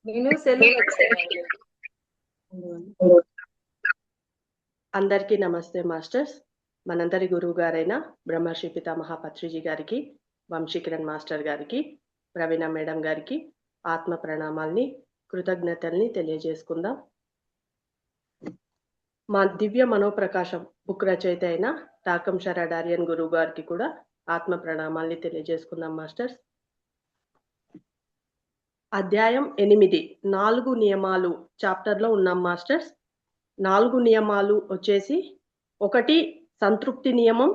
నేను సెలవు అందరికీ నమస్తే మాస్టర్స్. మనందరి గురువు గారైన బ్రహ్మర్షి పితామహ పత్రిజీ గారికి, వంశీకిరణ్ మాస్టర్ గారికి, ప్రవీణ మేడం గారికి ఆత్మ ప్రణామాల్ని, కృతజ్ఞతల్ని తెలియజేసుకుందాం. మా దివ్య మనోప్రకాశం బుక్ రచయిత అయిన తాకం శరాడారియన్ గురువు గారికి కూడా ఆత్మ ప్రణామాల్ని తెలియజేసుకుందాం మాస్టర్స్. అధ్యాయం 8 4 నియమాలు చాప్టర్లో ఉన్నాం మాస్టర్స్. 4 నియమాలు వచ్చేసి 1 సంతృప్తి నియమం,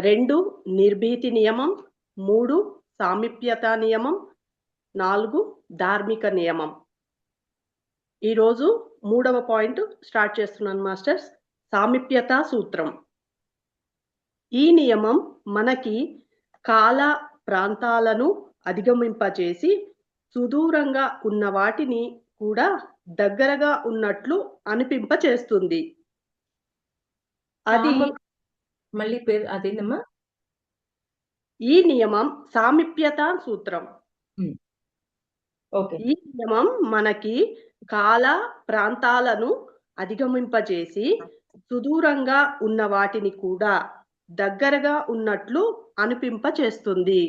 2 నిర్భీతి నియమం, 3 సామీప్యత నియమం, 4 ధార్మిక నియమం. ఈరోజు 3వ పాయింట్ స్టార్ట్ చేస్తున్నాను మాస్టర్స్. సామీప్యత సూత్రం. ఈ నియమం మనకి కాల ప్రాంతాలను అధిగమింపచేసి సుదూరంగా ఉన్న వాటిని కూడా దగ్గరగా ఉన్నట్లు అనిపింపచేస్తుంది. అది మళ్ళీ పేరు అదేనమ్మా. ఈ నియమం సామీప్యత సూత్రం. ఈ నియమం మనకి కాల ప్రాంతాలను అధిగమింపచేసి సుదూరంగా ఉన్న వాటిని కూడా దగ్గరగా ఉన్నట్లు అనిపింపచేస్తుంది.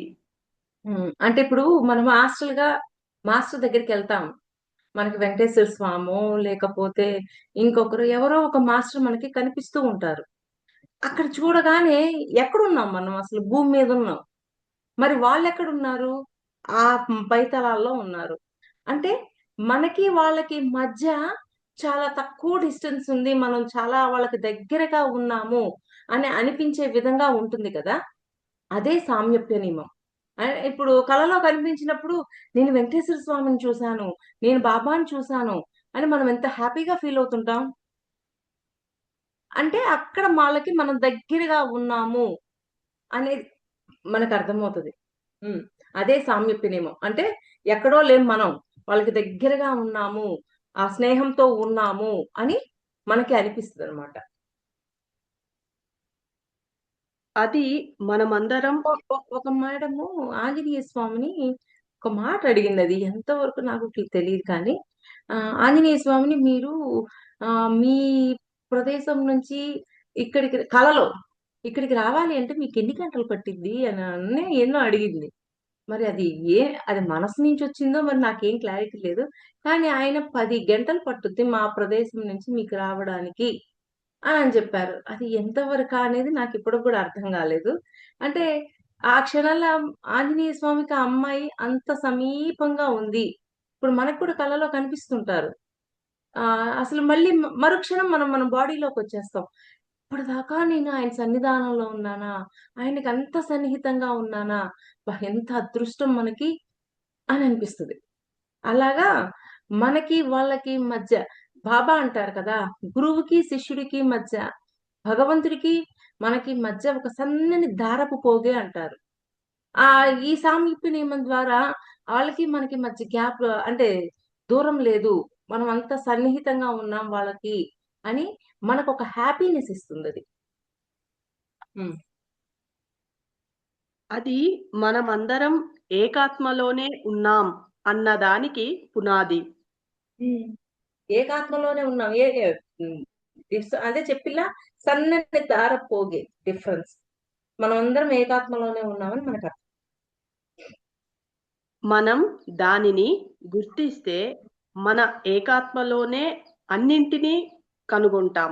అంటే ఇప్పుడు మనం మాస్టర్ దగ్గరికి వెళ్తాం. మనకి వెంకటేశ్వర స్వామో లేకపోతే ఇంకొకరు ఎవరో ఒక మాస్టర్ మనకి కనిపిస్తూ ఉంటారు. అక్కడ చూడగానే ఎక్కడున్నాం మనం? అసలు భూమి మీద ఉన్నాం. మరి వాళ్ళు ఎక్కడున్నారు? ఆ పైతలాల్లో ఉన్నారు. అంటే మనకి వాళ్ళకి మధ్య చాలా తక్కువ డిస్టెన్స్ ఉంది, మనం చాలా వాళ్ళకి దగ్గరగా ఉన్నాము అని అనిపించే విధంగా ఉంటుంది కదా. అదే సామీప్య నియమం. ఇప్పుడు కలలో కనిపించినప్పుడు నేను వెంకటేశ్వర స్వామిని చూశాను, నేను బాబాని చూశాను అని మనం ఎంత హ్యాపీగా ఫీల్ అవుతుంటాం. అంటే అక్కడ వాళ్ళకి మనం దగ్గరగా ఉన్నాము అనేది మనకు అర్థమవుతుంది. అదే సామీప్య నియమం. అంటే ఎక్కడో లేం, మనం వాళ్ళకి దగ్గరగా ఉన్నాము, ఆ స్నేహంతో ఉన్నాము అని మనకి అనిపిస్తుంది అనమాట. అది మనమందరం ఒక మేడము ఆంజనేయ స్వామిని ఒక మాట అడిగింది. అది ఎంతవరకు నాకు తెలియదు కానీ, ఆంజనేయ స్వామిని మీరు మీ ప్రదేశం నుంచి కలలో ఇక్కడికి రావాలి అంటే మీకు ఎన్ని గంటలు పట్టింది అని ఎన్నో అడిగింది. మరి అది మనసు నుంచి వచ్చిందో మరి నాకేం క్లారిటీ లేదు. కానీ ఆయన 10 గంటలు పట్టుద్ది మా ప్రదేశం నుంచి మీకు రావడానికి అని చెప్పారు. అది ఎంతవరకు అనేది నాకు ఇప్పుడు కూడా అర్థం కాలేదు. అంటే ఆ క్షణంలో ఆంజనేయ స్వామికి ఆ అమ్మాయి అంత సమీపంగా ఉంది. ఇప్పుడు మనకు కూడా కళలో కనిపిస్తుంటారు. అసలు మళ్ళీ మరుక్షణం మనం మన బాడీలోకి వచ్చేస్తాం. ఇప్పటిదాకా నేను ఆయన సన్నిధానంలో ఉన్నానా, ఆయనకి అంత సన్నిహితంగా ఉన్నానా, ఎంత అదృష్టం మనకి అని అనిపిస్తుంది. అలాగా మనకి వాళ్ళకి మధ్య బాబా అంటారు కదా, గురువుకి శిష్యుడికి మధ్య, భగవంతుడికి మనకి మధ్య ఒక సన్నని దారపు పోగే అంటారు. ఈ సామీప్య నియమం ద్వారా వాళ్ళకి మనకి మధ్య గ్యాప్, అంటే దూరం లేదు, మనం అంత సన్నిహితంగా ఉన్నాం వాళ్ళకి అని మనకు ఒక హ్యాపీనెస్ ఇస్తుంది అది. అది మనమందరం ఏకాత్మలోనే ఉన్నాం అన్నదానికి పునాది. ఏకాత్మలోనే ఉన్నాం. అదే చెప్పిలా, సన్నని దార పోగే డిఫరెన్స్. మనం అందరం ఏకాత్మలోనే ఉన్నామని మనకు అర్థం. మనం దానిని గుర్తిస్తే మన ఏకాత్మలోనే అన్నింటినీ కనుగొంటాం.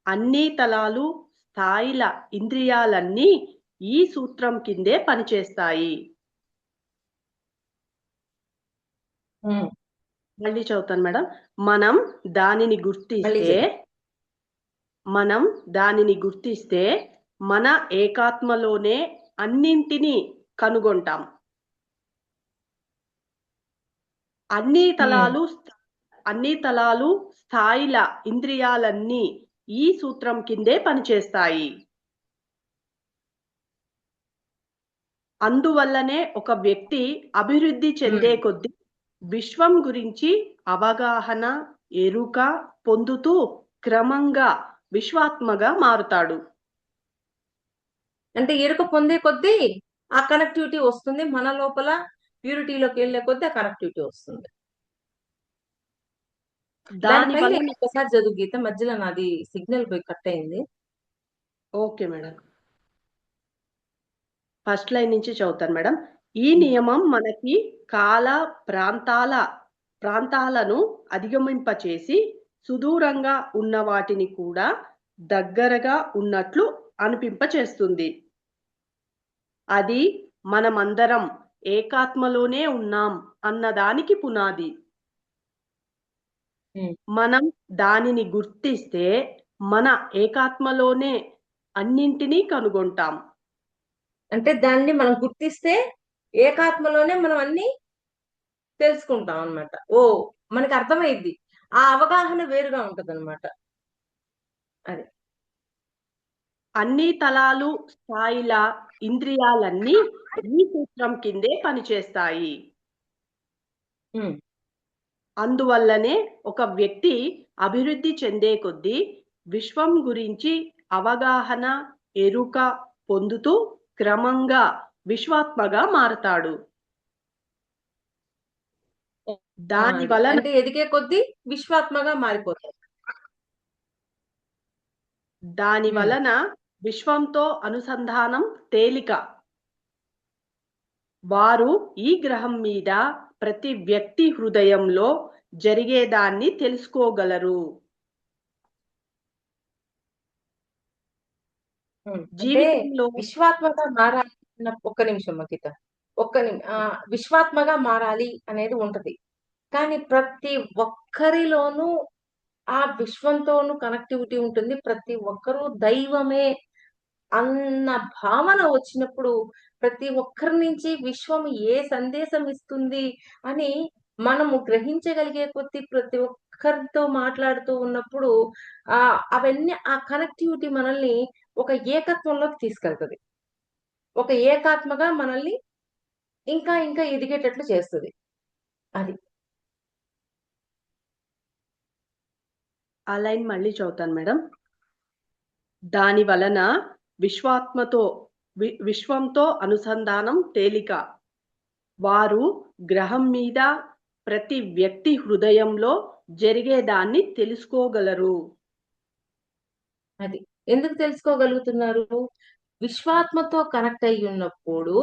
అన్ని తలాలు, స్థాయిల ఇంద్రియాలన్నీ ఈ సూత్రం కిందే పనిచేస్తాయి. మళ్ళీ చదువుతాను మేడం. మనం దానిని గుర్తిస్తే మన ఏకాత్మలోనే అన్నింటినీ కనుగొంటాం. అన్ని తలాలు, స్థాయిల ఇంద్రియాలన్నీ ఈ సూత్రం కిందే పనిచేస్తాయి. అందువల్లనే ఒక వ్యక్తి అభివృద్ధి చెందే కొద్దీ విశ్వం గురించి అవగాహన, ఎరుక పొందుతూ క్రమంగా విశ్వాత్మగా మారుతాడు. అంటే ఎరుక పొందే కొద్దీ ఆ కనెక్టివిటీ వస్తుంది, మన లోపల ప్యూరిటీలోకి వెళ్లే కొద్దీ ఆ కనెక్టివిటీ వస్తుంది. దాని దానిపైన వలన ఒక్కసారి చదువు గీత, మధ్యలో నాది సిగ్నల్ పోయి కట్ అయింది. Okay madam. ఫస్ట్ లైన్ నుంచి చదువుతాను మేడం. ఈ ఉమ్, నియమం మనకి కాల ప్రాంతాలను అధిగమింపచేసి సుదూరంగా ఉన్న వాటిని కూడా దగ్గరగా ఉన్నట్లు అనిపింపచేస్తుంది. అది మనమందరం ఏకాత్మలోనే ఉన్నాం అన్నదానికి పునాది. ఉమ్. మనం దానిని గుర్తిస్తే మన ఏకాత్మలోనే అన్నింటినీ కనుగొంటాం. అంటే దాన్ని మనం గుర్తిస్తే ఏకాత్మలోనే మనం అన్ని తెలుసుకుంటాం అన్నమాట. ఓ, మనకి అర్థమైద్ది. ఆ అవగాహన వేరుగా ఉంటది అనమాట. అది. అన్ని తలాలు స్థాయిల ఇంద్రియాలన్నీ ఈ సూత్రం కిందే పనిచేస్తాయి. ఉమ్, అందువల్లనే ఒక వ్యక్తి అభివృద్ధి చెందే కొద్దీ విశ్వం గురించి అవగాహన, ఎరుక పొందుతూ క్రమంగా విశ్వాత్మగా మారతాడు. దాని అది వలన అంటే ఎదిగే కొద్దీ విశ్వాత్మగా మారిపోతాం. దాని ఉమ్, వలన విశ్వంతో అనుసంధానం తేలిక. వారు ఈ గ్రహం మీద ప్రతి వ్యక్తి హృదయంలో జరిగేదాన్ని తెలుసుకోగలరు. అంటే జీవితంలో విశ్వాత్మగా మారాలి ఒక్క నిమిషం గీత, విశ్వాత్మగా మారాలి అనేది ఉంటది. కానీ ప్రతి ఒక్కరిలోనూ ఆ విశ్వంతోనూ కనెక్టివిటీ ఉంటుంది. ప్రతి ఒక్కరూ దైవమే అన్న భావన వచ్చినప్పుడు ప్రతి ఒక్కరి నుంచి విశ్వం ఏ సందేశం ఇస్తుంది అని మనము గ్రహించగలిగే కొద్దీ ప్రతి ఒక్కరితో మాట్లాడుతూ ఉన్నప్పుడు అవన్నీ ఆ కనెక్టివిటీ మనల్ని ఒక ఏకత్వంలోకి తీసుకెళ్తది. ఒక ఏకాత్మగా మనల్ని ఇంకా ఇంకా ఎదిగేటట్లు చేస్తది. అది. ఆ లైన్ మళ్ళీ చదువుతాను మేడం. దాని వలన విశ్వాత్మతో విశ్వంతో అనుసంధానం తేలిక. వారు గ్రహం మీద ప్రతి వ్యక్తి హృదయంలో జరిగేదాన్ని తెలుసుకోగలరు. అది. ఎందుకు తెలుసుకోగలుగుతున్నారు? విశ్వాత్మతో కనెక్ట్ అయ్యి ఉన్నప్పుడు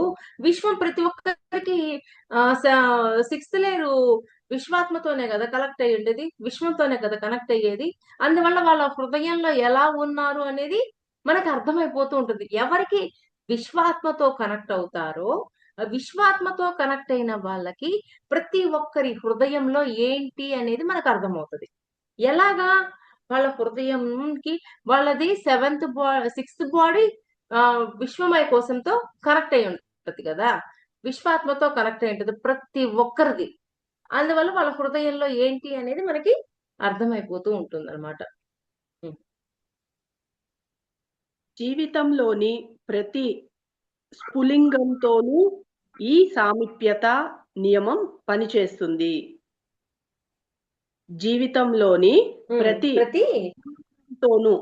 విశ్వం ప్రతి ఒక్కరికి సిక్స్త్ లేయర్ విశ్వాత్మతోనే కదా కనెక్ట్ అయ్యి ఉండేది. విశ్వంతోనే కదా కనెక్ట్ అయ్యేది. అందువల్ల వాళ్ళ హృదయంలో ఎలా ఉన్నారు అనేది మనకు అర్థమైపోతూ ఉంటుంది. ఎవరికి విశ్వాత్మతో కనెక్ట్ అవుతారో, విశ్వాత్మతో కనెక్ట్ అయిన వాళ్ళకి ప్రతి ఒక్కరి హృదయంలో ఏంటి అనేది మనకు అర్థమవుతది. ఎలాగా? వాళ్ళ హృదయంకి వాళ్ళది సిక్స్త్ బాడీ విశ్వమయ కోశంతో కనెక్ట్ అయి ఉంటది కదా. విశ్వాత్మతో కనెక్ట్ అయి ఉంటది ప్రతి ఒక్కరిది. అందువల్ల వాళ్ళ హృదయంలో ఏంటి అనేది మనకి అర్థమైపోతూ ఉంటుంది అనమాట. జీవితంలోని ప్రతి స్ఫులింగంతోనూ ఈ సామీప్యత నియమం పనిచేస్తుంది. జీవితంలోని ప్రతి ప్రతి తోనూ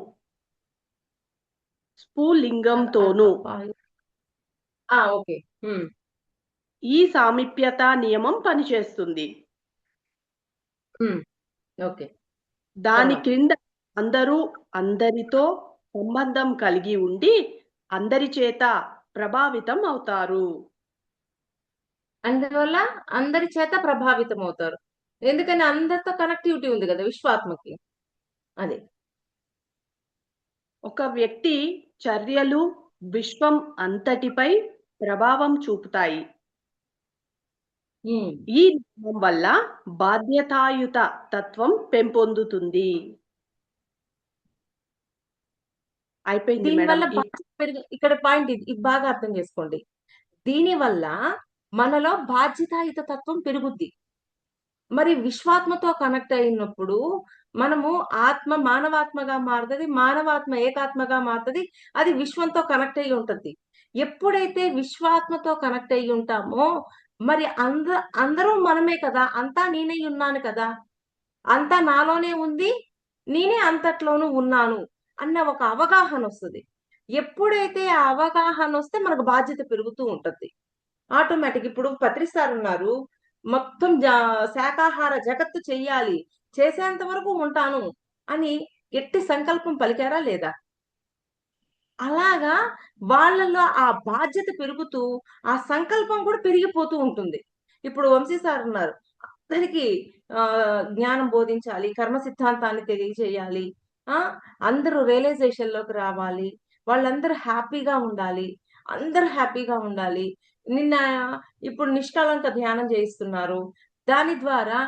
స్ఫులింగంతోనూ ఓకే. ఈ సామీప్యత నియమం పనిచేస్తుంది. ఓకే. దాని తర్వాత క్రింద అందరూ అందరితో సంబంధం కలిగి ఉండి అందరి చేత ప్రభావితం అవుతారు. అందువల్ల అందరి చేత ప్రభావితం అవుతారు. ఎందుకని అందరితో కనెక్టివిటీ ఉంది కదా విశ్వాత్మకి. అదే. ఒక వ్యక్తి చర్యలు విశ్వం అంతటిపై ప్రభావం చూపుతాయి. ఈ నియమం వల్ల బాధ్యతాయుత తత్వం పెంపొందుతుంది. అయిపోయింది మేడం. దీనివల్ల ఇక్కడ పాయింట్ ఇది బాగా అర్థం చేసుకోండి. దీనివల్ల మనలో బాధ్యతాయుత తత్వం పెరుగుద్ది. మరి విశ్వాత్మతో కనెక్ట్ అయినప్పుడు మనము మానవాత్మగా మారుతుంది. మానవాత్మ ఏకాత్మగా మారుతుంది. అది విశ్వంతో కనెక్ట్ అయ్యి ఉంటది. ఎప్పుడైతే విశ్వాత్మతో కనెక్ట్ అయ్యి ఉంటామో మరి అందరూ మనమే కదా, అంతా నేనై ఉన్నాను కదా, అంతా నాలోనే ఉంది, నేనే అంతట్లోనూ ఉన్నాను అన్న ఒక అవగాహన వస్తుంది. ఎప్పుడైతే ఆ అవగాహన వస్తే మనకు బాధ్యత పెరుగుతూ ఉంటది. ఆటోమేటిక్ ఇప్పుడు పత్రి సార్ ఉన్నారు. మొత్తం శాకాహార జగత్తు చెయ్యాలి. చేసేంత వరకు ఉంటాను అని గట్టి సంకల్పం పలికారా లేదా? అలాగా వాళ్ళలో ఆ బాధ్యత పెరుగుతూ ఆ సంకల్పం కూడా పెరిగిపోతూ ఉంటుంది. ఇప్పుడు వంశీ సార్ ఉన్నారు. అందరికి జ్ఞానం బోధించాలి, కర్మ సిద్ధాంతాన్ని తెలియజేయాలి. ఆ! అందరూ రియలైజేషన్‌లోకి రావాలి. వాళ్ళందరూ హ్యాపీగా ఉండాలి. అందరూ హ్యాపీగా ఉండాలి. నిన్న ఇప్పుడు నిష్కళంక ధ్యానం చేయిస్తున్నారు. దాని ద్వారా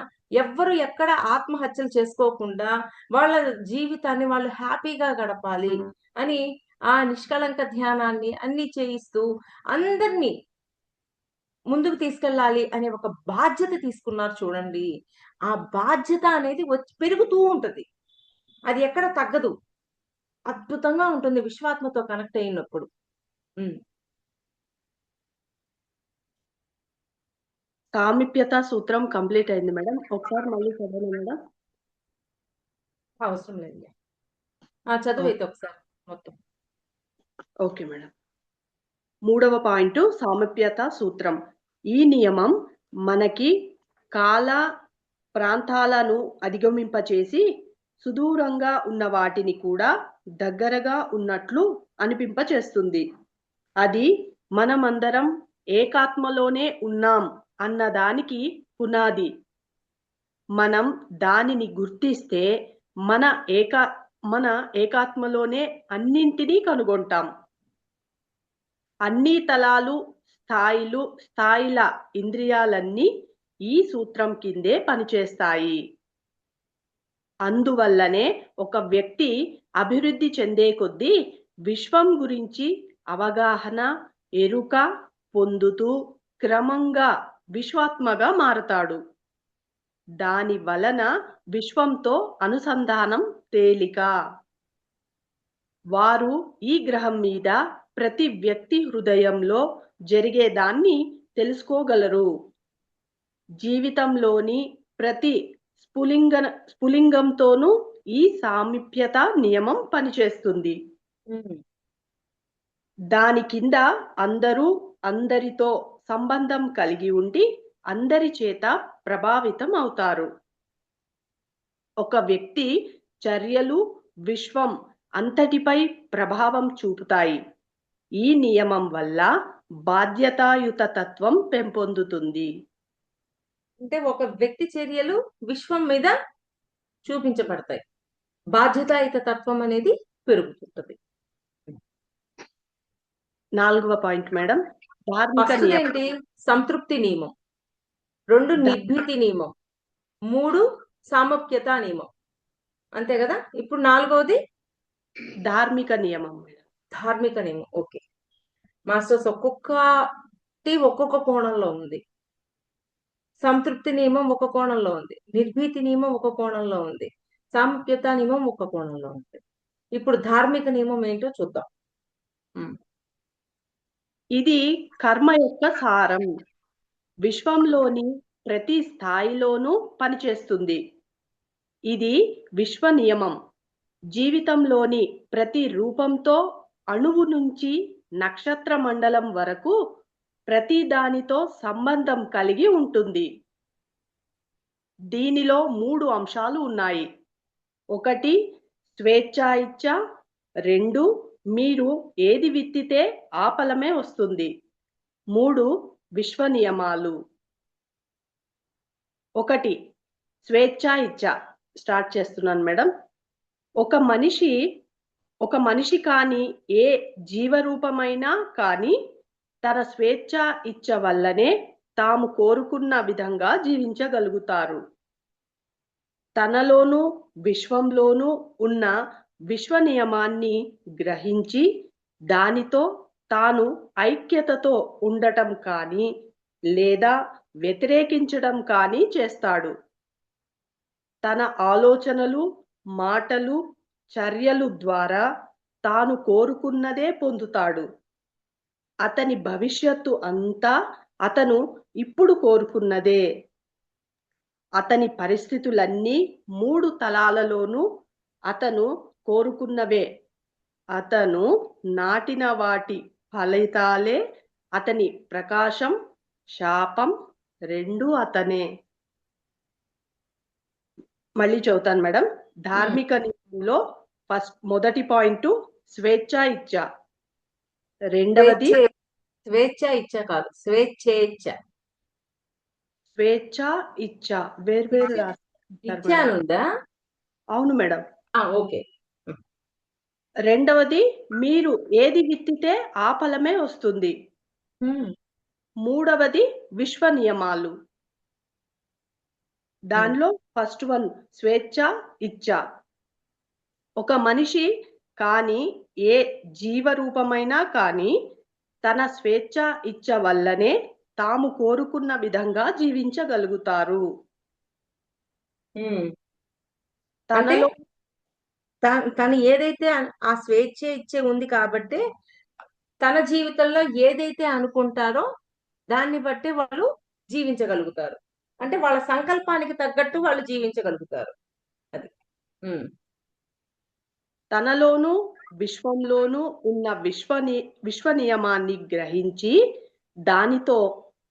ఎవ్వరు ఎక్కడ ఆత్మహత్యలు చేసుకోకుండా వాళ్ళ జీవితాన్ని వాళ్ళు హ్యాపీగా గడపాలి అని ఆ నిష్కళంక ధ్యానాన్ని అన్నీ చేయిస్తూ అందరిని ముందుకు తీసుకెళ్ళాలి అనే ఒక బాధ్యత తీసుకున్నారు చూడండి. ఆ బాధ్యత అనేది పెరుగుతూ ఉంటది. అది ఎక్కడ తగ్గదు. అద్భుతంగా ఉంటుంది విశ్వాత్మతో కనెక్ట్ అయినప్పుడు. హ్మ్. సామీప్యత సూత్రం కంప్లీట్ అయింది మేడం. ఒకసారి మళ్ళీ చదవండి మేడం. అవసరం లేదులే. చదువైతే ఒకసారి మొత్తం. Okay madam. 3వ పాయింట్ సామీప్యత సూత్రం. ఈ నియమం మనకి కాల ప్రాంతాలను అధిగమింపచేసి సుదూరంగా ఉన్న వాటిని కూడా దగ్గరగా ఉన్నట్లు అనిపింపచేస్తుంది. అది మనమందరం ఏకాత్మలోనే ఉన్నాం అన్నదానికి పునాది. మనం దానిని గుర్తిస్తే మన ఏకా మన ఏకాత్మలోనే అన్నింటినీ కనుగొంటాం. అన్ని తలాలు, స్థాయిల ఇంద్రియాలన్నీ ఈ సూత్రం కిందే పనిచేస్తాయి. అందువల్లనే ఒక వ్యక్తి అభివృద్ధి చెందే కొద్దీ విశ్వం గురించి అవగాహన, ఎరుక పొందుతూ క్రమంగా విశ్వాత్మగా మారతాడు. దాని వలన విశ్వంతో అనుసంధానం తేలిక. వారు ఈ గ్రహం మీద ప్రతి వ్యక్తి హృదయంలో జరిగేదాన్ని తెలుసుకోగలరు. జీవితంలోని ప్రతి స్ఫులింగంతోనూ ఈ సామీప్యత నియమం పనిచేస్తుంది. దాని కింద అందరూ అందరితో సంబంధం కలిగి ఉండి అందరి చేత ప్రభావితం అవుతారు. ఒక వ్యక్తి చర్యలు విశ్వం అంతటిపై ప్రభావం చూపుతాయి. ఈ నియమం వల్ల బాధ్యతాయుత తత్వం పెంపొందుతుంది. అంటే ఒక వ్యక్తి చర్యలు విశ్వం మీద చూపించబడతాయి. బాధ్యతాయుత తత్వం అనేది పెరుగుతుంటది. 4వ పాయింట్ మేడం. ధార్మిక ఫస్ట్ నియమం. ఏంటి? సంతృప్తి నియమం. 2 నిర్భీతి నియమం. 3 సామప్యత నియమం. అంతే కదా? ఇప్పుడు 4వది ధార్మిక నియమం మేడం. ధార్మిక నియమం. ఓకే. మాస్టర్స్ ఒక్కొక్కటి ఒక్కొక్క కోణంలో ఉంది. సంతృప్తి నియమం ఒక కోణంలో ఉంది. నిర్భీతి నియమం ఒక కోణంలో ఉంది. సామప్యత నియమం ఒక కోణంలో ఉంది. ఇప్పుడు ధార్మిక నియమం ఏంటో చూద్దాం. ఇది కర్మ యొక్క సారం. విశ్వంలోని ప్రతి స్థాయిలోనూ పనిచేస్తుంది. ఇది విశ్వ నియమం. జీవితంలోని ప్రతి రూపంతో అణువు నుంచి నక్షత్ర మండలం వరకు ప్రతి దానితో సంబంధం కలిగి ఉంటుంది. దీనిలో 3 అంశాలు ఉన్నాయి. 1 స్వేచ్ఛా ఇచ్ఛ, 2 మీరు ఏది విత్తితే ఆ ఫలమే వస్తుంది, 3 విశ్వ నియమాలు. 1 స్వేచ్ఛా ఇచ్ఛ స్టార్ట్ చేస్తున్నాను మేడం. ఒక మనిషి కాని ఏ జీవరూపమైనా కానీ తన స్వేచ్ఛా ఇచ్ఛ వల్లనే తాము కోరుకున్న విధంగా జీవించగలుగుతారు. తనలోనూ విశ్వంలోనూ ఉన్న విశ్వ నియమాన్ని గ్రహించి దానితో తాను ఐక్యతతో ఉండటం కానీ లేదా వ్యతిరేకించడం కానీ చేస్తాడు. తన ఆలోచనలు, మాటలు, చర్యలు ద్వారా తాను కోరుకున్నదే పొందుతాడు. అతని భవిష్యత్తు అంతా అతను ఇప్పుడు కోరుకున్నదే. అతని పరిస్థితులన్నీ 3 తలాలలోనూ అతను కోరుకున్నవే. అతను నాటిన వాటి ఫలితాలే అతని ప్రకాశం, శాపం రెండూ అతనే. మళ్ళీ చెబుతాను మేడం. ధార్మిక నియమంలో మొదటి పాయింట్ స్వేచ్ఛ ఇచ్చ, రెండవది స్వేచ్ఛ స్వేచ్ఛ ఇచ్చ కాదు, స్వేచ్ఛేచ్ఛ. స్వేచ్ఛ ఇచ్చ వేర్వేరు రాస్తారు ఇచ్చ మేడం. అని ఉందా? అవును మేడం. ఓకే. రెండవది మీరు ఏది విత్తితే ఆ ఫలమే వస్తుంది. మూడవది విశ్వ నియమాలు. దానిలో ఫస్ట్ వన్ స్వేచ్ఛ ఇచ్చ. ఒక మనిషి కానీ ఏ జీవ రూపమైనా కానీ తన స్వేచ్ఛ ఇచ్చ వల్లనే తాము కోరుకున్న విధంగా జీవించగలుగుతారు. అంటే తనలో తను ఏదైతే ఆ స్వేచ్ఛ ఇచ్చే ఉంది కాబట్టి తన జీవితంలో ఏదైతే అనుకుంటారో దాన్ని బట్టి వాళ్ళు జీవించగలుగుతారు. అంటే వాళ్ళ సంకల్పానికి తగ్గట్టు వాళ్ళు జీవించగలుగుతారు. అది. తనలోనూ విశ్వంలోనూ ఉన్న విశ్వ నియమాన్ని గ్రహించి దానితో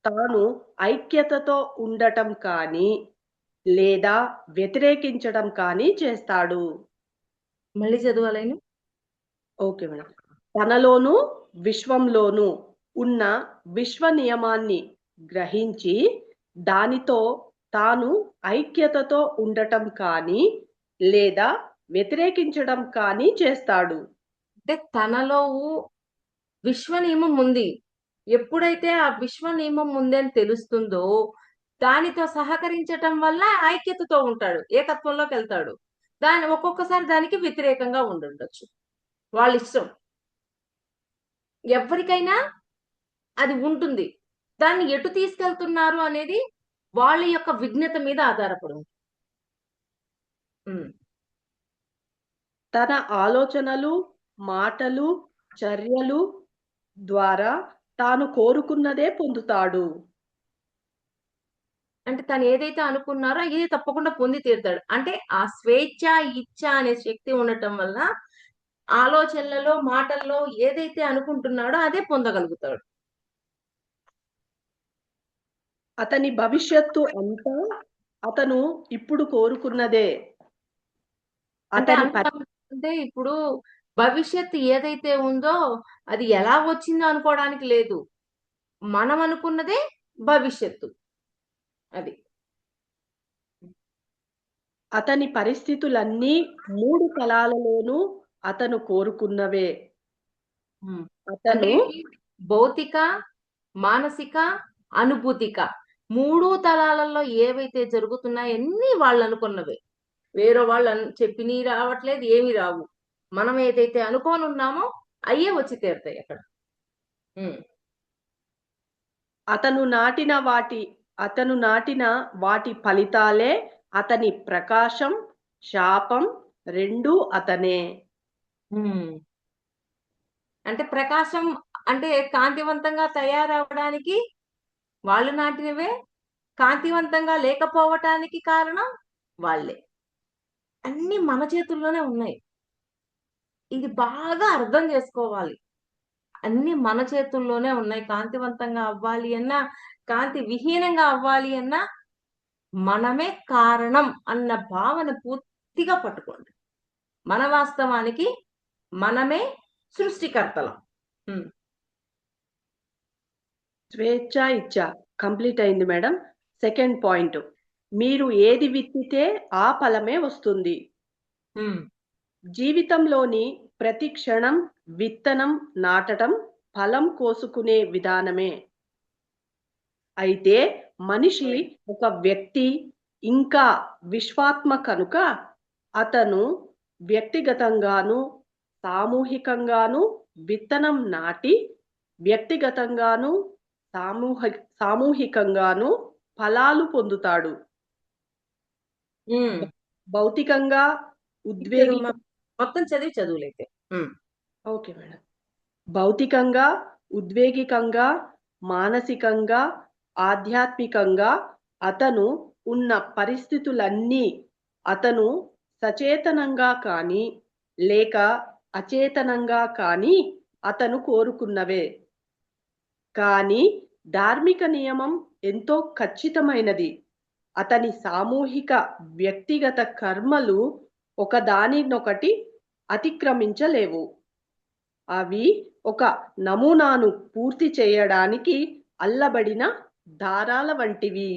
తాను ఐక్యతతో ఉండటం కానీ లేదా వ్యతిరేకించడం కానీ చేస్తాడు. మళ్ళీ చదవాలని. Okay madam. తనలోనూ విశ్వంలోనూ ఉన్న విశ్వ నియమాన్ని గ్రహించి దానితో తాను ఐక్యతతో ఉండటం కానీ లేదా వ్యతిరేకించడం కానీ చేస్తాడు. అంటే తనలో విశ్వ నియమం ఉంది. ఎప్పుడైతే ఆ విశ్వ నియమం ఉందని తెలుస్తుందో దానితో సహకరించటం వల్ల ఐక్యతతో ఉంటాడు, ఏకత్వంలోకి వెళ్తాడు. ఒక్కొక్కసారి దానికి వ్యతిరేకంగా ఉండుండొచ్చు, వాళ్ళ ఇష్టం. ఎవరికైనా అది ఉంటుంది. దాన్ని ఎటు తీసుకెళ్తున్నారు అనేది వాళ్ళ యొక్క విజ్ఞత మీద ఆధారపడి ఉంది. తన ఆలోచనలు, మాటలు, చర్యలు ద్వారా తాను కోరుకున్నదే పొందుతాడు. అంటే తను ఏదైతే అనుకున్నారో ఇది తప్పకుండా పొంది తీరుతాడు. అంటే ఆ స్వేచ్ఛ ఇచ్చ అనే శక్తి ఉండటం వల్ల ఆలోచనలలో, మాటల్లో ఏదైతే అనుకుంటున్నాడో అదే పొందగలుగుతాడు. అతని భవిష్యత్తు అంతా అతను ఇప్పుడు కోరుకున్నదే. అంటే ఇప్పుడు భవిష్యత్తు ఏదైతే ఉందో అది ఎలా వచ్చిందో అనుకోవడానికి లేదు. మనం అనుకున్నదే భవిష్యత్తు. అది. అతని పరిస్థితులన్నీ 3 తలాలలోనూ అతను కోరుకున్నవే. అంటే భౌతిక, మానసిక, అనుభూతిక 3 తలాలలో ఏవైతే జరుగుతున్నాయో అన్ని వాళ్ళు అనుకున్నవే. వేరే వాళ్ళు చెప్పినవి రావట్లేదు, ఏమి రావు. మనం ఏదైతే అనుకోని ఉన్నామో అయ్యే వచ్చి తీరుతాయి అక్కడ. అతను నాటిన వాటి ఫలితాలే అతని ప్రకాశం, శాపం రెండూ అతనే. అంటే ప్రకాశం అంటే కాంతివంతంగా తయారవడానికి వాళ్ళు నాటినవే, కాంతివంతంగా లేకపోవటానికి కారణం వాళ్ళే. అన్ని మన చేతుల్లోనే ఉన్నాయి. ఇది బాగా అర్థం చేసుకోవాలి. అన్ని మన చేతుల్లోనే ఉన్నాయి. కాంతివంతంగా అవ్వాలి అన్నా, కాంతి విహీనంగా అవ్వాలి అన్నా మనమే కారణం అన్న భావన పూర్తిగా పట్టుకోండి. మన వాస్తవానికి మనమే సృష్టికర్తలం. స్వేచ్ఛ ఇచ్చ కంప్లీట్ అయింది మేడం. సెకండ్ పాయింట్, మీరు ఏది విత్తితే ఆ ఫలమే వస్తుంది. జీవితంలోని ప్రతి క్షణం విత్తనం నాటడం, ఫలం కోసుకునే విధానమే. అయితే మనిషి ఒక వ్యక్తి ఇంకా విశ్వాత్మ కనుక అతను వ్యక్తిగతంగాను సామూహికంగాను విత్తనం నాటి వ్యక్తిగతంగాను సామూహికంగాను ఫలాలు పొందుతాడు. భౌతికంగా మొత్తం చదువులైతే ఓకే మేడం. భౌతికంగా, ఉద్వేగికంగా, మానసికంగా, ఆధ్యాత్మికంగా అతను ఉన్న పరిస్థితులన్నీ అతను సచేతనంగా కానీ లేక అచేతనంగా కానీ అతను కోరుకున్నవే. కానీ ధార్మిక నియమం ఎంతో ఖచ్చితమైనది. అతని సామూహిక వ్యక్తిగత కర్మలు ఒకదానినొకటి అతిక్రమించలేవు. అవి ఒక నమూనాను పూర్తి చేయడానికి అల్లబడిన దారాల వంటివి.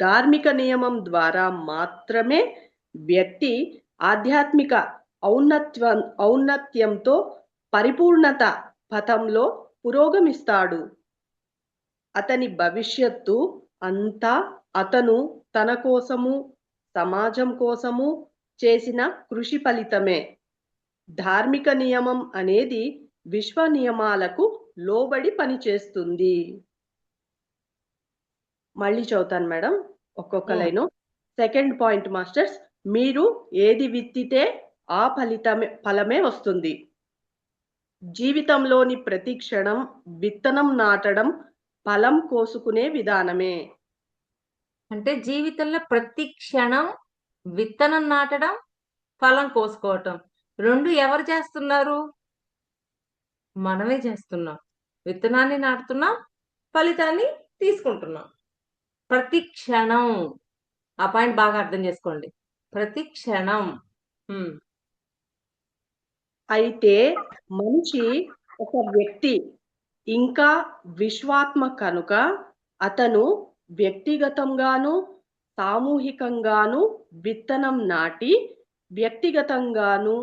ధార్మిక నియమం ద్వారా మాత్రమే వ్యక్తి ఆధ్యాత్మిక ఔన్నత్యంతో పరిపూర్ణత పథంలో పురోగమిస్తాడు. అతని భవిష్యత్తు అంతా అతను తన కోసము, సమాజం కోసము చేసిన కృషి ఫలితమే. ధార్మిక నియమం అనేది విశ్వ నియమాలకు లోబడి పనిచేస్తుంది. మళ్ళీ చదువుతాను మేడం ఒక్కొక్క లైను. సెకండ్ పాయింట్ మాస్టర్స్, మీరు ఏది విత్తితే ఆ ఫలమే వస్తుంది. జీవితంలోని ప్రతి క్షణం విత్తనం నాటడం, ఫలం కోసుకునే విధానమే. అంటే జీవితంలో ప్రతి క్షణం విత్తనం నాటడం, ఫలం కోసుకోవటం, రెండు ఎవరు చేస్తున్నారు? మనమే చేస్తున్నాం. విత్తనాన్ని నాటుతున్నాం, ఫలితాన్ని తీసుకుంటున్నాం. ప్రతి క్షణం. ఆ పాయింట్ బాగా అర్థం చేసుకోండి. ప్రతి క్షణం. అయితే మనిషి ఒక వ్యక్తి, ఇంకా విశ్వాత్మ కనుక అతను వ్యక్తిగతంగాను సామూహికంగాను విత్తనం నాటి వ్యక్తిగతంగాను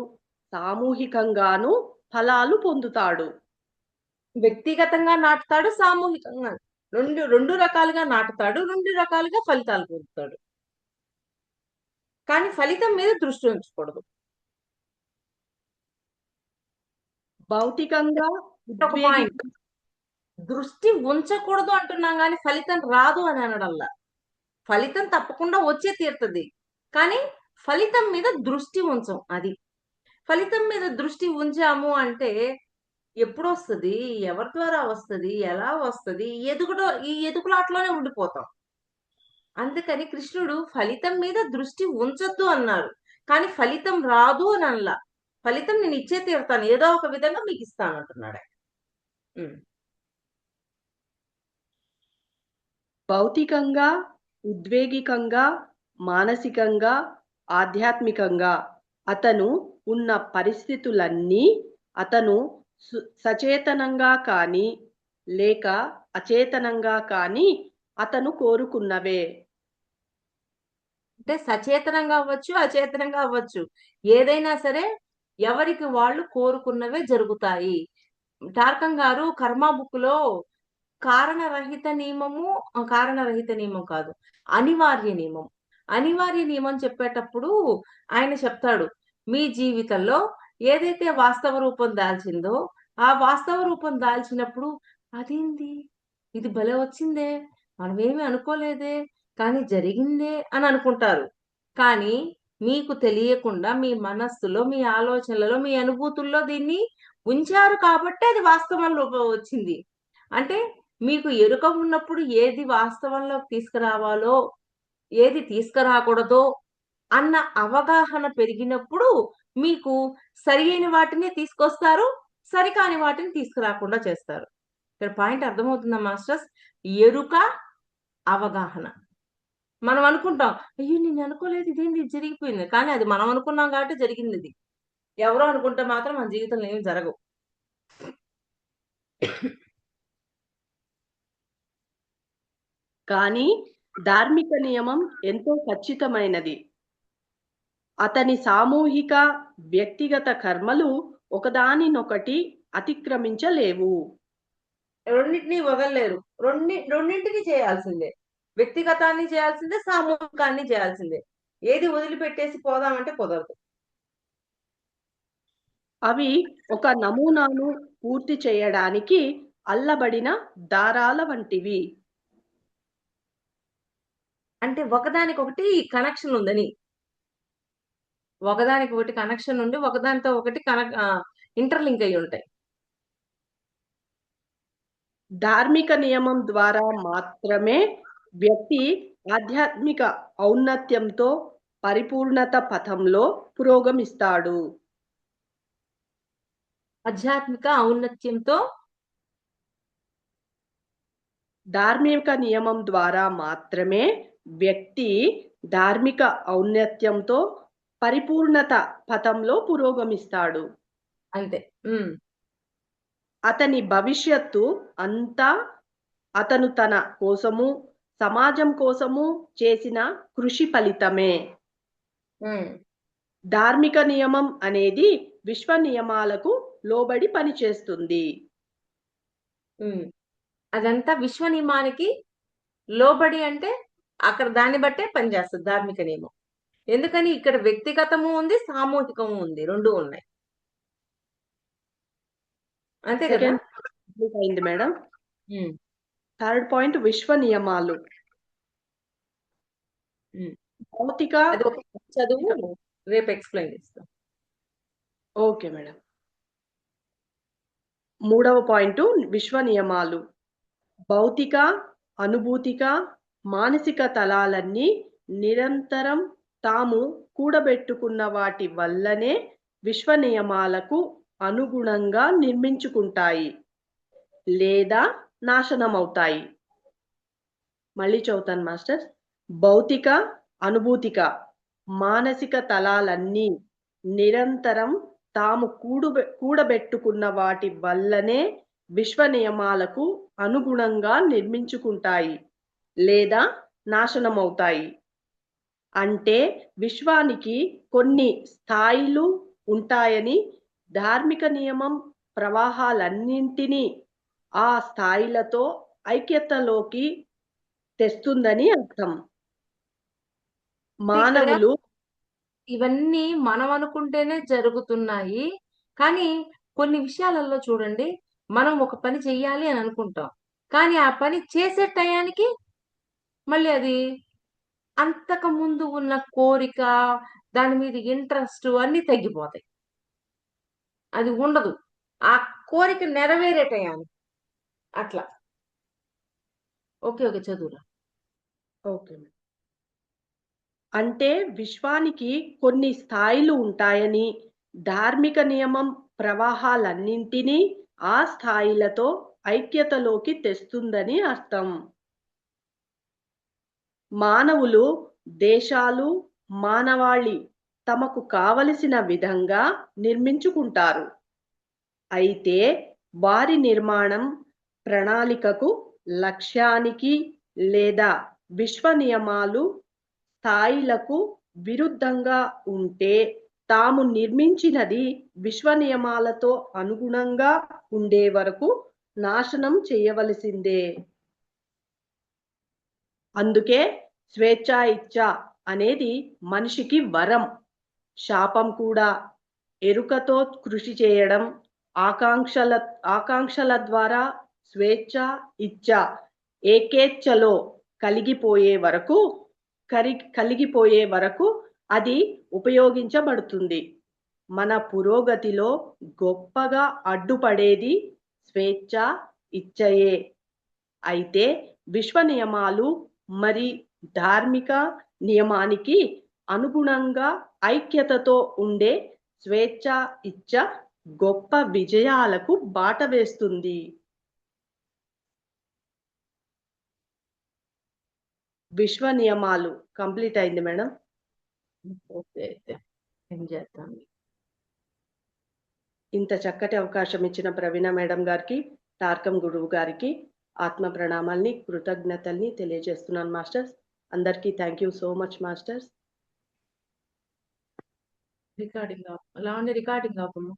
సామూహికంగాను ఫలాలు పొందుతాడు. వ్యక్తిగతంగా నాటుతాడు, సామూహికంగా రెండు రకాలుగా నాటుతాడు, రెండు రకాలుగా ఫలితాలు పొందుతాడు. కానీ ఫలితం మీద దృష్టి ఉంచకూడదు. భౌతికంగా ఒక పాయింట్, దృష్టి ఉంచకూడదు అంటున్నాం కానీ ఫలితం రాదు అని అనడంలా. ఫలితం తప్పకుండా వచ్చే తీరుతుంది, కానీ ఫలితం మీద దృష్టి ఉంచం. అది ఫలితం మీద దృష్టి ఉంచాము అంటే ఎప్పుడు వస్తుంది, ఎవరి ద్వారా వస్తుంది, ఎలా వస్తుంది, ఈ ఎదుగులాట్లోనే ఉండిపోతాం. అందుకని కృష్ణుడు ఫలితం మీద దృష్టి ఉంచొద్దు అన్నారు, కానీ ఫలితం రాదు అని అనలా. ఫలితం నేను ఇచ్చే తీరుతాను, ఏదో ఒక విధంగా మీకు ఇస్తాను అంటున్నాడు. భౌతికంగా, ఉద్వేగికంగా, మానసికంగా, ఆధ్యాత్మికంగా అతను ఉన్న పరిస్థితులన్నీ అతను సచేతనంగా కానీ లేక అచేతనంగా కానీ అతను కోరుకున్నవే. అంటే సచేతనంగా అవ్వచ్చు, అచేతనంగా అవ్వచ్చు, ఏదైనా సరే ఎవరికి వాళ్ళు కోరుకున్నవే జరుగుతాయి. టార్కం గారు కర్మ బుక్ లో కారణరహిత నియమం కాదు, అనివార్య నియమం. అనివార్య నియమం చెప్పేటప్పుడు ఆయన చెప్తాడు, మీ జీవితంలో ఏదైతే వాస్తవ రూపం దాల్చిందో ఆ వాస్తవ రూపం దాల్చినప్పుడు అదేంది, ఇది భలే వచ్చిందే, మనమేమి అనుకోలేదే, కానీ జరిగిందే అని అనుకుంటారు. కానీ మీకు తెలియకుండా మీ మనస్సులో, మీ ఆలోచనలలో, మీ అనుభూతుల్లో దీన్ని ఉంచారు కాబట్టి అది వాస్తవంలో వచ్చింది. అంటే మీకు ఎరుక ఉన్నప్పుడు ఏది వాస్తవంలోకి తీసుకురావాలో, ఏది తీసుకురాకూడదో అన్న అవగాహన పెరిగినప్పుడు మీకు సరి అయిన వాటిని తీసుకొస్తారు, సరికాని వాటిని తీసుకురాకుండా చేస్తారు. ఇక్కడ పాయింట్ అర్థమవుతుందా మాస్టర్స్? ఎరుక, అవగాహన. మనం అనుకుంటాం, అయ్యో నేను అనుకోలేదు, ఇదేంటి జరిగిపోయింది, కానీ అది మనం అనుకున్నాం కాబట్టి జరిగింది. ఇది ఎవరో అనుకుంటే మాత్రం మన జీవితంలో ఏమి జరగవు. కానీ ధార్మిక నియమం ఎంతో ఖచ్చితమైనది. అతని సామూహిక వ్యక్తిగత కర్మలు ఒకదానినొకటి అతిక్రమించలేవు. రెండింటినీ వదలలేరు, రెండింటిని చేయాల్సిందే. వ్యక్తిగతాన్ని చేయాల్సిందే, సామూహికాన్ని చేయాల్సిందే. ఏది వదిలిపెట్టేసి పోదామంటే కుదరదు. అవి ఒక నమూనాను పూర్తి చేయడానికి అల్లబడిన దారాల వంటివి. అంటే ఒకదానికొకటి కనెక్షన్ ఉందని, ఒకదానికొకటి కనెక్షన్ ఉండి ఒకదానితో ఒకటి ఇంటర్లింక్ అయి ఉంటాయి. ధార్మిక నియమం ద్వారా మాత్రమే వ్యక్తి ఆధ్యాత్మిక ఔన్నత్యంతో పరిపూర్ణత పథంలో పురోగమిస్తాడు. ఆధ్యాత్మిక ఔన్నత్యంతో, ధార్మిక నియమం ద్వారా మాత్రమే వ్యక్తి ధార్మిక ఔన్నత్యంతో పరిపూర్ణత పథంలో పురోగమిస్తాడు. అంతే. అతని భవిష్యత్తు అంతా అతను తన కోసము, సమాజం కోసము చేసిన కృషి ఫలితమే. ధార్మిక నియమం అనేది విశ్వ నియమాలకు లోబడి పనిచేస్తుంది. అదంతా విశ్వ నియమానికి లోబడి అంటే అక్కడ దాన్ని బట్టే పనిచేస్తుంది ధార్మిక నియమం. ఎందుకని ఇక్కడ వ్యక్తిగతము ఉంది, సామూహికము ఉంది, రెండు ఉన్నాయి. అంతే కదా? సెకండ్ కంప్లీట్ అయింది మేడం. థర్డ్ పాయింట్ విశ్వ నియమాలు. భౌతిక అది ఒక చదువు, రేపు ఎక్స్ప్లెయిన్ చేస్తాం. Okay madam. మూడవ పాయింట్ విశ్వ నియమాలు. భౌతిక, అనుభూతిక, మానసిక తలాలన్నీ నిరంతరం తాము కూడబెట్టుకున్న వాటి వల్లనే విశ్వ నియమాలకు అనుగుణంగా నిర్మించుకుంటాయి లేదా నాశనమవుతాయి. మళ్ళీ చదువుతాను మాస్టర్. భౌతిక, అనుభూతిక, మానసిక తలాలన్నీ నిరంతరం తాము కూడబెట్టుకున్న వాటి వల్లనే విశ్వ నియమాలకు అనుగుణంగా నిర్మించుకుంటాయి లేదా నాశనమవుతాయి. అంటే విశ్వానికి కొన్ని స్థాయిలు ఉంటాయని, ధార్మిక నియమం ప్రవాహాలన్నింటినీ ఆ స్థాయిలతో ఐక్యతలోకి తెస్తుందని అర్థం. మానవులు ఇవన్నీ మనం అనుకుంటేనే జరుగుతున్నాయి. కానీ కొన్ని విషయాలలో చూడండి, మనం ఒక పని చెయ్యాలి అని అనుకుంటాం. కానీ ఆ పని చేసే టయానికి మళ్ళీ అది అంతకు ముందు ఉన్న కోరిక, దాని మీద ఇంట్రెస్ట్ అన్నీ తగ్గిపోతాయి. అది ఉండదు. ఆ కోరిక నెరవేరే టయానికి అట్లా. ఓకే. చదువురా. ఓకే. అంటే విశ్వానికి కొన్ని స్థాయిలు ఉంటాయని, ధార్మిక నియమం ప్రవాహాలన్నింటినీ ఆ స్థాయిలతో ఐక్యతలోకి తెస్తుందని అర్థం. మానవులు, దేశాలు, మానవాళి తమకు కావలసిన విధంగా నిర్మించుకుంటారు. అయితే వారి నిర్మాణం ప్రణాళికకు, లక్ష్యానికి లేదా విశ్వ నియమాలు స్థాయిలకు విరుద్ధంగా ఉంటే తాము నిర్మించినది విశ్వ నియమాలతో అనుగుణంగా ఉండే వరకు నాశనం చేయవలసిందే. అందుకే స్వేచ్ఛా ఇచ్ఛ అనేది మనిషికి వరం, శాపం కూడా. ఎరుకతో కృషి చేయడం, ఆకాంక్షల ద్వారా స్వేచ్ఛ, ఇచ్ఛ ఏకేచ్ఛలో కలిగిపోయే వరకు అది ఉపయోగించబడుతుంది. మన పురోగతిలో గొప్పగా అడ్డుపడేది స్వేచ్ఛ, ఇచ్ఛయే. అయితే విశ్వ నియమాలు మరి ధార్మిక నియమానికి అనుగుణంగా ఐక్యతతో ఉండే స్వేచ్ఛ, ఇచ్ఛ గొప్ప విజయాలకు బాట వేస్తుంది. విశ్వ నియమాలు కంప్లీట్ అయింది మేడం. ఓకే. ఏం చేద్దాం. ఇంత చక్కటి అవకాశం ఇచ్చిన ప్రవీణ మేడం గారికి, తార్కం గురువు గారికి ఆత్మ ప్రణామాల్ని, కృతజ్ఞతల్ని తెలియజేస్తున్నాను మాస్టర్స్. అందరికీ thank you so much masters. Recording app. అలా ఉండే రికార్డింగ్ ఆపము.